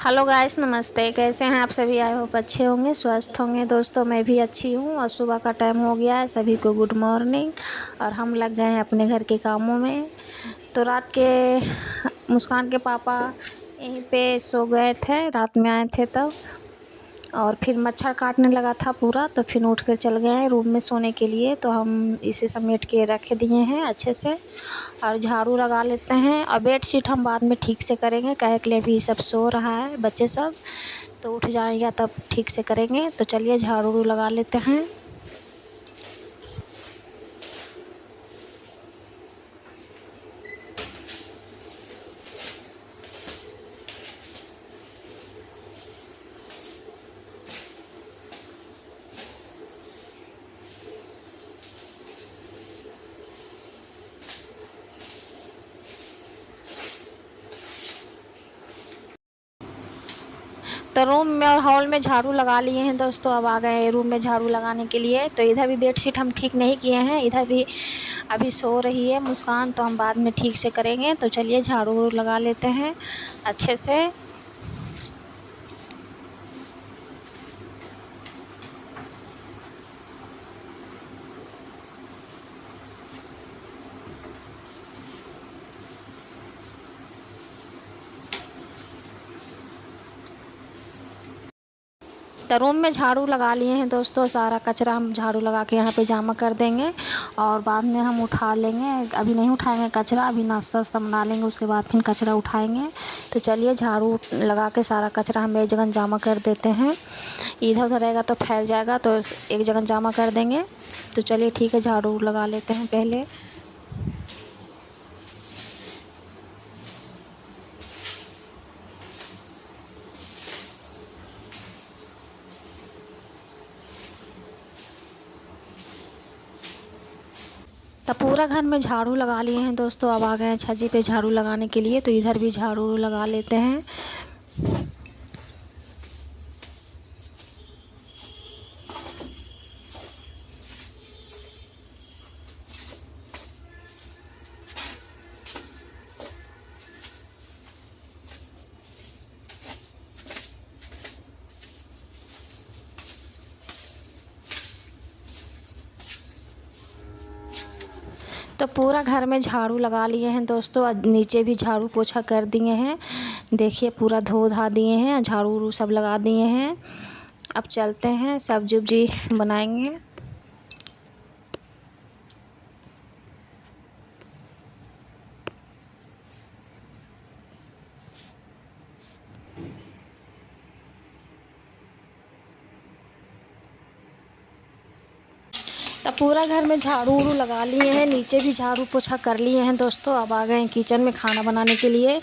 Hello guys, नमस्ते। कैसे हैं आप सभी? आई होप अच्छे होंगे, स्वस्थ होंगे। दोस्तों, मैं भी अच्छी हूँ और सुबह का टाइम हो गया है। सभी को गुड मॉर्निंग। और हम लग गए हैं अपने घर के कामों में। तो रात के मुस्कान के पापा यहीं पे सो गए थे, रात में आए थे तब। और फिर मच्छर काटने लगा था पूरा, तो फिर उठ कर चल गए हैं रूम में सोने के लिए। तो हम इसे समेट के रख दिए हैं अच्छे से और झाड़ू लगा लेते हैं। और बेडशीट हम बाद में ठीक से करेंगे, कहे के लिए अभी सब सो रहा है बच्चे सब, तो उठ जाएंगे तब ठीक से करेंगे। तो चलिए झाड़ू लगा लेते हैं। तो रूम में और हॉल में झाड़ू लगा लिए हैं दोस्तों। अब आ गए रूम में झाड़ू लगाने के लिए। तो इधर भी बेडशीट हम ठीक नहीं किए हैं, इधर भी अभी सो रही है मुस्कान, तो हम बाद में ठीक से करेंगे। तो चलिए झाड़ू लगा लेते हैं अच्छे से। तो रूम में झाड़ू लगा लिए हैं दोस्तों। सारा कचरा हम झाड़ू लगा के यहाँ पे जमा कर देंगे और बाद में हम उठा लेंगे। अभी नहीं उठाएंगे कचरा, अभी नाश्ता वास्ता बना लेंगे, उसके बाद फिर कचरा उठाएंगे। तो चलिए झाड़ू लगा के सारा कचरा हम एक जगह जमा कर देते हैं। इधर उधर रहेगा तो फैल जाएगा, तो एक जगह जमा कर देंगे। तो चलिए ठीक है, झाड़ू लगा लेते हैं पहले। तो पूरा घर में झाड़ू लगा लिए हैं दोस्तों। अब आ गए हैं छज्जे पे झाड़ू लगाने के लिए। तो इधर भी झाड़ू लगा लेते हैं। तो पूरा घर में झाड़ू लगा लिए हैं दोस्तों। नीचे भी झाड़ू पोछा कर दिए हैं। देखिए पूरा धो धा दिए हैं, झाड़ू उड़ू सब लगा दिए हैं। अब चलते हैं, सब्जी उब्जी बनाएंगे। तो पूरा घर में झाड़ू उड़ू लगा लिए हैं, नीचे भी झाड़ू पोछा कर लिए हैं दोस्तों। अब आ गए हैं किचन में खाना बनाने के लिए।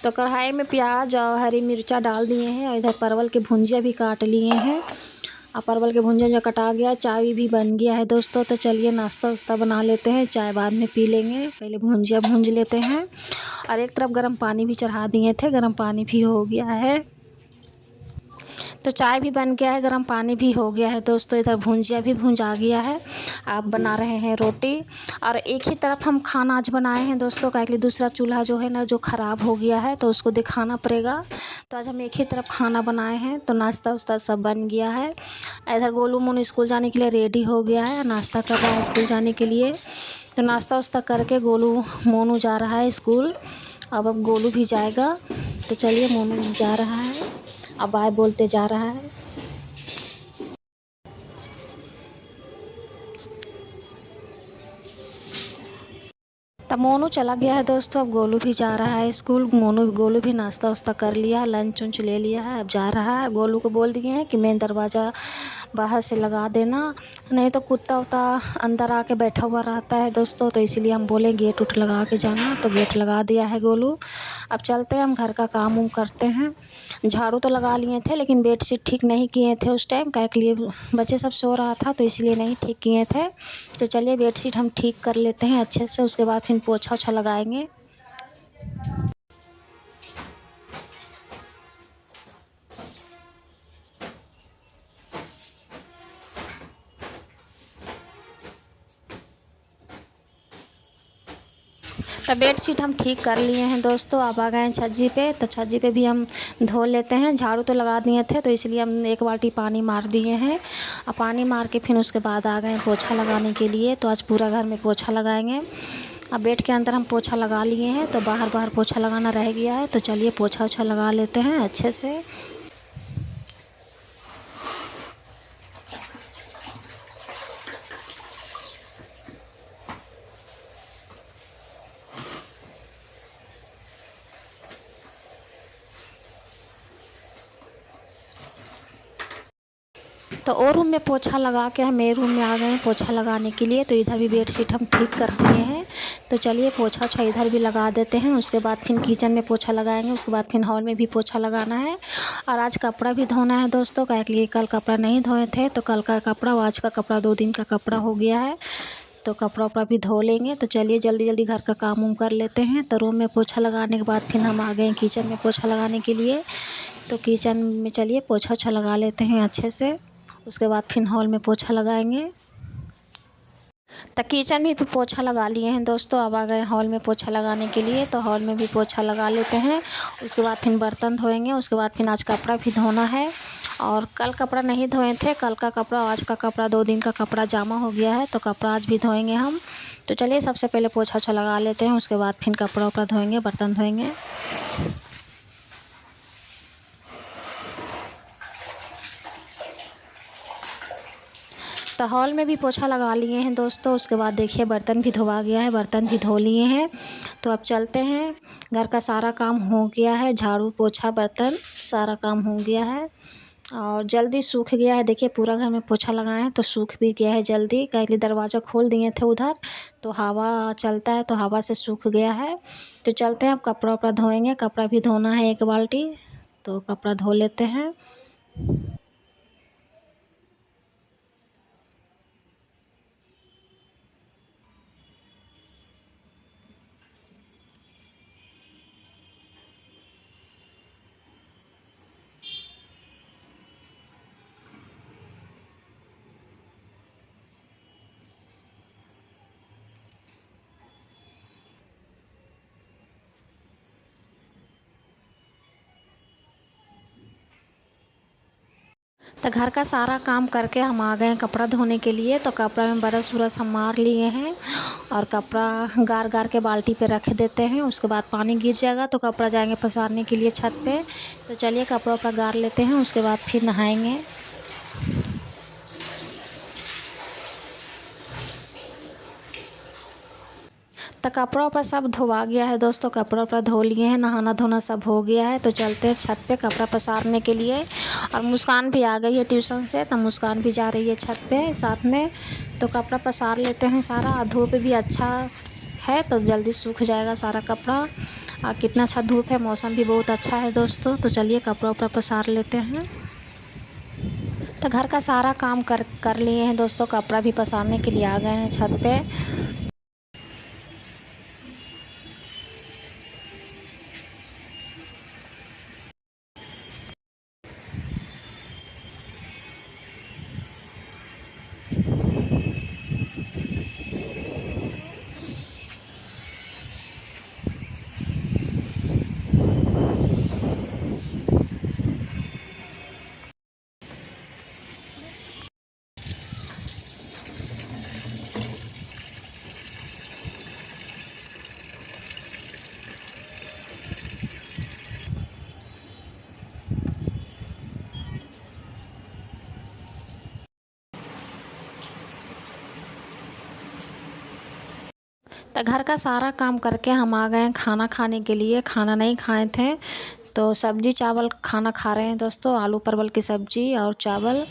तो कढ़ाई में प्याज और हरी मिर्चा डाल दिए हैं और इधर परवल के भुंजिया भी काट लिए हैं। और परवल के भुंजिया जो कटा गया, चाय भी बन गया है दोस्तों। तो चलिए नाश्ता वास्ता बना लेते हैं, चाय बाद में पी लेंगे, पहले भुंजिया भूंज लेते हैं। और एक तरफ गर्म पानी भी चढ़ा दिए थे, गर्म पानी भी हो गया है। तो चाय भी बन गया है, गर्म पानी भी हो गया है दोस्तों। इधर भुंजिया भी भुंज आ गया है। आप बना रहे हैं रोटी। और एक ही तरफ हम खाना आज बनाए हैं दोस्तों, का कि दूसरा चूल्हा जो है ना, जो ख़राब हो गया है, तो उसको दिखाना पड़ेगा। तो आज हम एक ही तरफ खाना बनाए हैं। तो नाश्ता वास्ता सब बन गया है। इधर गोलू मोनू स्कूल जाने के लिए रेडी हो गया है, नाश्ता कर रहा है स्कूल जाने के लिए। तो नाश्ता वास्ता करके गोलू मोनू जा रहा है स्कूल। अब गोलू भी जाएगा। तो चलिए, मोनू जा रहा है, अब बाय बोलते जा रहा है। तब मोनू चला गया है दोस्तों। अब गोलू भी जा रहा है स्कूल। गोलू भी नाश्ता वास्ता कर लिया है, लंच उंच ले लिया है, अब जा रहा है। गोलू को बोल दिए हैं कि मेन दरवाज़ा बाहर से लगा देना, नहीं तो कुत्ता उत्ता अंदर आके बैठा हुआ रहता है दोस्तों। तो इसीलिए हम बोले गेट उठ लगा के जाना, तो गेट लगा दिया है गोलू। अब चलते हैं, हम घर का काम उम करते हैं। झाड़ू तो लगा लिए थे, लेकिन बेडशीट ठीक नहीं किए थे उस टाइम, क्या के लिए बच्चे सब सो रहा था, तो इसलिए नहीं ठीक किए थे। तो चलिए बेडशीट हम ठीक कर लेते हैं अच्छे से, उसके बाद फिर पोछा ओछा लगाएंगे। तो बेडशीट हम ठीक कर लिए हैं दोस्तों। अब आ गए हैं छज्जी पे, तो छज्जी पे भी हम धो लेते हैं। झाड़ू तो लगा दिए थे, तो इसलिए हम एक बाल्टी पानी मार दिए हैं। अब पानी मार के फिर उसके बाद आ गए हैं पोछा लगाने के लिए। तो आज पूरा घर में पोछा लगाएंगे। अब बेड के अंदर हम पोछा लगा लिए हैं, तो बाहर बाहर पोछा लगाना रह गया है। तो चलिए पोछा ओछा लगा लेते हैं अच्छे से। तो और रूम में पोछा लगा के हम मेरे रूम में आ गए हैं पोछा लगाने के लिए। तो इधर भी बेडशीट हम ठीक कर दिए हैं। तो चलिए पोछा ओछा इधर भी लगा देते हैं। उसके बाद फिर किचन में पोछा लगाएंगे। उसके बाद फिर हॉल में भी पोछा लगाना है। और आज कपड़ा भी धोना है दोस्तों, क्या के लिए कल कपड़ा नहीं धोए थे। तो कल का कपड़ा और आज का कपड़ा 2 दिन का कपड़ा हो गया है। तो कपड़ा उपड़ा भी धो लेंगे। तो चलिए जल्दी जल्दी घर का काम उम कर लेते हैं। तो रूम में पोछा लगाने के बाद फिर हम आ गए हैं किचन में पोछा लगाने के लिए। तो किचन में चलिए पोछा ओछा लगा लेते हैं अच्छे से। उसके बाद फिर हॉल में पोछा लगाएंगे। तो किचन में भी पोछा लगा लिए हैं दोस्तों। अब आ गए हॉल में पोछा लगाने के लिए। तो हॉल में भी पोछा लगा लेते हैं। उसके बाद फिर बर्तन धोएंगे। उसके बाद फिर आज कपड़ा भी धोना है। और कल कपड़ा नहीं धोए थे, कल का कपड़ा आज का कपड़ा 2 दिन का कपड़ा जमा हो गया है। तो कपड़ा आज भी धोएंगे हम। तो चलिए सबसे पहले पोछा ओछा लगा लेते हैं। उसके बाद फिर कपड़ा उपड़ा धोएंगे, बर्तन धोएंगे। तो हॉल में भी पोछा लगा लिए हैं दोस्तों। उसके बाद देखिए बर्तन भी धोवा गया है, बर्तन भी धो लिए हैं। तो अब चलते हैं। घर का सारा काम हो गया है, झाड़ू पोछा बर्तन सारा काम हो गया है और जल्दी सूख गया है। देखिए पूरा घर में पोछा लगाए हैं तो सूख भी गया है जल्दी। कहीं दरवाज़ा खोल दिए थे उधर, तो हवा चलता है तो हवा से सूख गया है। तो चलते हैं, अब कपड़ा उपड़ा धोएंगे। कपड़ा भी धोना है 1 बाल्टी, तो कपड़ा धो लेते हैं। तो घर का सारा काम करके हम आ गए हैं कपड़ा धोने के लिए। तो कपड़ा में ब्रश उरश हम मार लिए हैं और कपड़ा गार गार के बाल्टी पे रख देते हैं। उसके बाद पानी गिर जाएगा तो कपड़ा जाएंगे पसारने के लिए छत पे। तो चलिए कपड़ा उपड़ा गार लेते हैं, उसके बाद फिर नहाएंगे। तो कपड़ा उपड़ा सब धोवा गया है दोस्तों। कपड़ा उपड़ा धो लिए हैं, नहाना धोना सब हो गया है। तो चलते हैं छत पे कपड़ा पसारने के लिए। और मुस्कान भी आ गई है ट्यूशन से, तो मुस्कान भी जा रही है छत पे साथ में। तो कपड़ा पसार लेते हैं सारा। धूप भी अच्छा है तो जल्दी सूख जाएगा सारा कपड़ा। और कितना अच्छा धूप है, मौसम भी बहुत अच्छा है दोस्तों। तो चलिए कपड़ा उपड़ा पसार लेते हैं। तो घर का सारा काम कर लिए हैं दोस्तों। कपड़ा भी पसारने के लिए आ गए हैं छत पे। तो घर का सारा काम करके हम आ गए हैं खाना खाने के लिए। खाना नहीं खाए थे तो सब्जी चावल खाना खा रहे हैं दोस्तों। आलू परवल की सब्जी और चावल।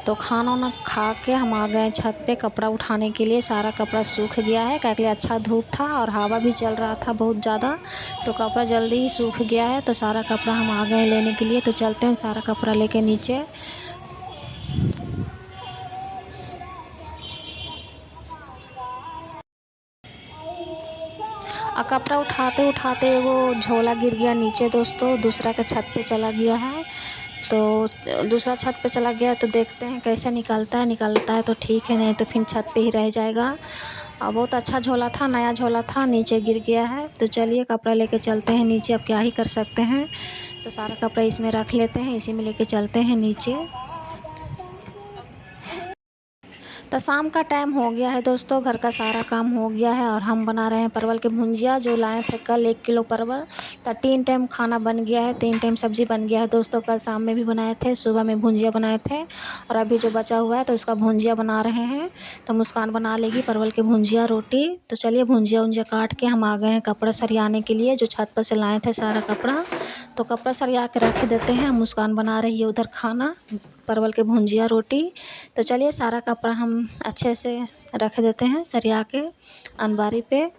तो खाना वाना खा के हम आ गए छत पे कपड़ा उठाने के लिए। सारा कपड़ा सूख गया है, क्या के लिए अच्छा धूप था और हवा भी चल रहा था बहुत ज़्यादा। तो कपड़ा जल्दी ही सूख गया है। तो सारा कपड़ा हम आ गए लेने के लिए। तो चलते हैं सारा कपड़ा लेके नीचे। और कपड़ा उठाते उठाते वो झोला गिर गया नीचे दोस्तों। दूसरा का छत पे चला गया है। तो दूसरा छत पे चला गया तो देखते हैं कैसे निकलता है। निकलता है तो ठीक है, नहीं तो फिर छत पे ही रह जाएगा। और बहुत अच्छा झोला था, नया झोला था, नीचे गिर गया है। तो चलिए कपड़ा लेके चलते हैं नीचे, अब क्या ही कर सकते हैं। तो सारा कपड़ा इसमें रख लेते हैं, इसी में लेके चलते हैं नीचे। तो शाम का टाइम हो गया है दोस्तों, घर का सारा काम हो गया है और हम बना रहे हैं परवल के भुंजिया जो लाए थे कल 1 किलो परवल। तो 3 टाइम खाना बन गया है, 3 टाइम सब्ज़ी बन गया है दोस्तों। कल शाम में भी बनाए थे, सुबह में भुंजिया बनाए थे और अभी जो बचा हुआ है तो उसका भुंजिया बना रहे हैं। तो मुस्कान बना लेगी परवल के भुंजिया रोटी। तो चलिए भुंजिया उंजिया काट के हम आ गए हैं कपड़ा सरियाने के लिए, जो छत पर से लाए थे सारा कपड़ा। तो कपड़ा सरिया के रख देते हैं। मुस्कान बना रही है उधर खाना, परवल के भुंजिया रोटी। तो चलिए सारा कपड़ा हम अच्छे से रख देते हैं सरिया के अलमारी पे।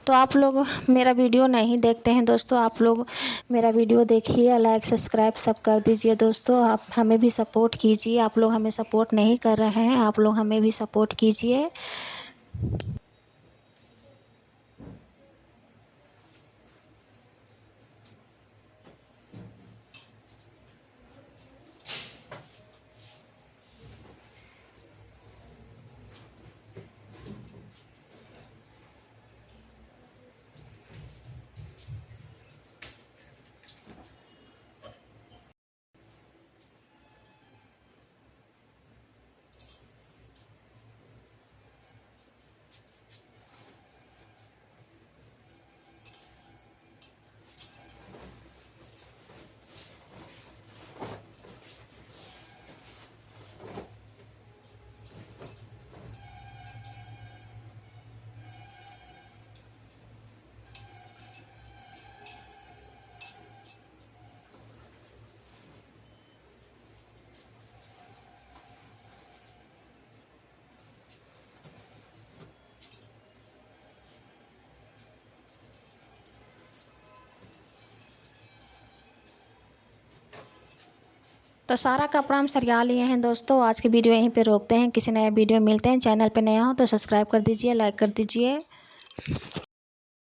तो आप लोग मेरा वीडियो नहीं देखते हैं दोस्तों, आप लोग मेरा वीडियो देखिए, लाइक सब्सक्राइब सब कर दीजिए दोस्तों। आप हमें भी सपोर्ट कीजिए, आप लोग हमें सपोर्ट नहीं कर रहे हैं, आप लोग हमें भी सपोर्ट कीजिए। तो सारा कपड़ा हम सरिया लिए हैं दोस्तों। आज की वीडियो यहीं पे रोकते हैं, किसी नया वीडियो मिलते हैं। चैनल पे नया हो तो सब्सक्राइब कर दीजिए, लाइक कर दीजिए।